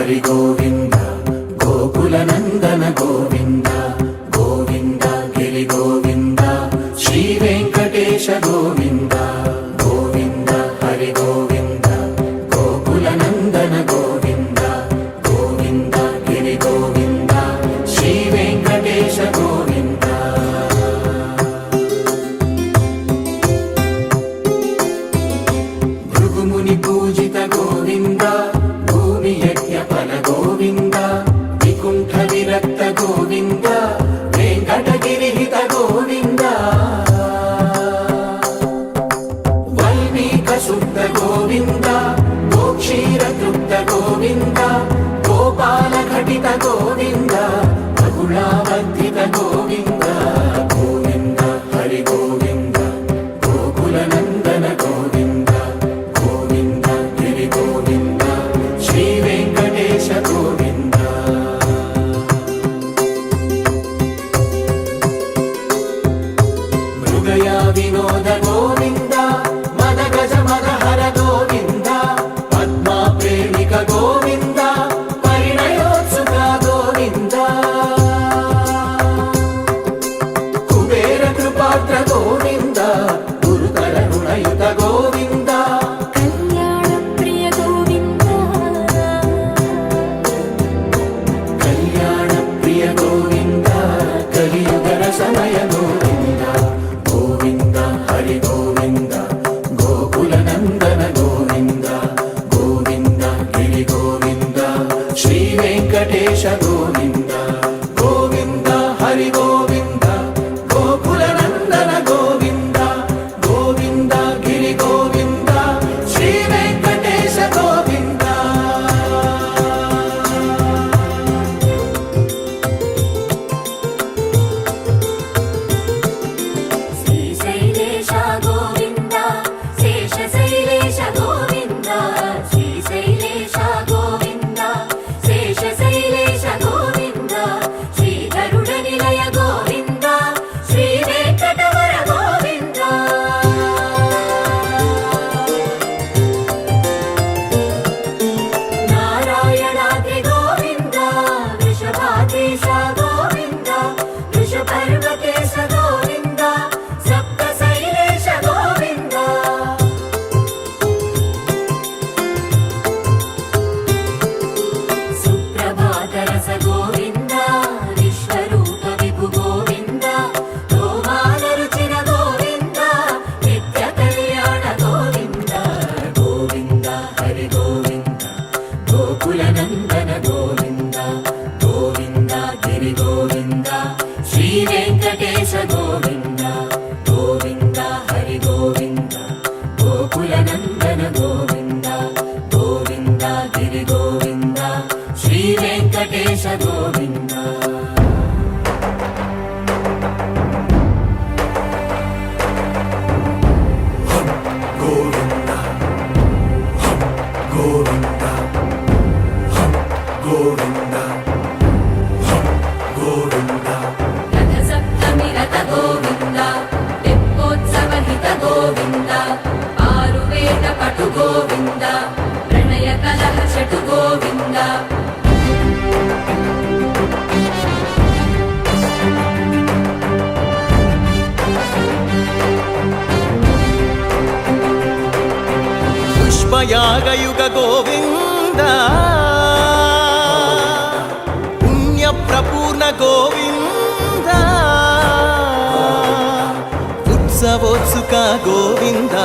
హరి గోవింద గోకుల నందన గోవింద గోవింద గిరి గోవింద శ్రీ వెంకటేశ గోవింద గోవింద హరి గోవింద గోకుల నందన గోవింద గోవింద గిరి గోవింద శ్రీ వెంకటేశ గోవింద భృగుముని పూజిత గోవింద భూమి యజ్ఞ ఫల గోవింద వికుంఠ విరక్త గోవింద వెంకటగిరిహిత గోవింద వల్మీక శుద్ధ గోవింద గోక్షీర తృప్త గోవింద గోపాల ఘటిత గోవింద బహుళావర్ధిత గోవింద గోవింద హరి గోవింద గోకుల నందన గోవింద గోవింద గిరి గోవింద శ్రీ వెంకటేశ గోవింద మృగయ వినోద గోవింద మద గజ మద హర గోవింద పద్మా ప్రేమిక గోవింద పరిణయోత్సుక గోవింద కుబేర కృపాత్ర గోవింద గురుతర రుణయుత గోవింద కళ్యాణ ప్రియ గోవింద కళ్యాణ ప్రియ గోవింద కలియుగ రసమయ గోవింద గోవింద హరి గోవింద గోకుల నందన గోవింద గోవింద గిరి గోవింద శ్రీ వెంకటేశ గోవింద గోవింద హరి గోవింద గోకుల నందన గోవింద గోవింద గిరి గోవింద శ్రీ వెంకటేశ గోవింద శ్రీశైలేశ గోవింద శేషశైలేశ గోవింద శ్రీశైలేశ గోవింద శేషశైలేశ గోవింద శ్రీధరుడ నిలయ గోవింద శ్రీ వెంకటవర గోవింద నారాయణాద్రి గోవింద వృషభాదేశ గోవింద వృషపర్వకేశ గోవింద సప్తశైలేశ గోవింద సుప్రభాతరస గోవింద విశ్వరూప విభు గోవింద గోమాల రుచిన గోవింద నిత్య కళ్యాణ గోవింద గోవింద హరి గోవింద గోకుల నందన గోవింద గోవింద గిరి గోవింద శ్రీ వెంకటేశ గోవింద గోవింద హరి గోవింద గోకుల నందన గోవింద గోవింద గిరి గోవింద శ్రీ వెంకటేశ గోవింద గోవింద గోవింద గోవింద గోవింద రథ సప్తమి రథ గోవింద తెప్పోత్సవ హిత గోవింద ఆరువేద పటు గోవింద ప్రణయ కలహ షటు గోవింద పుష్పయాగయుగ గోవింద పుణ్య ప్రపూర్ణ గోవింద ఉత్సవోత్సుక గోవింద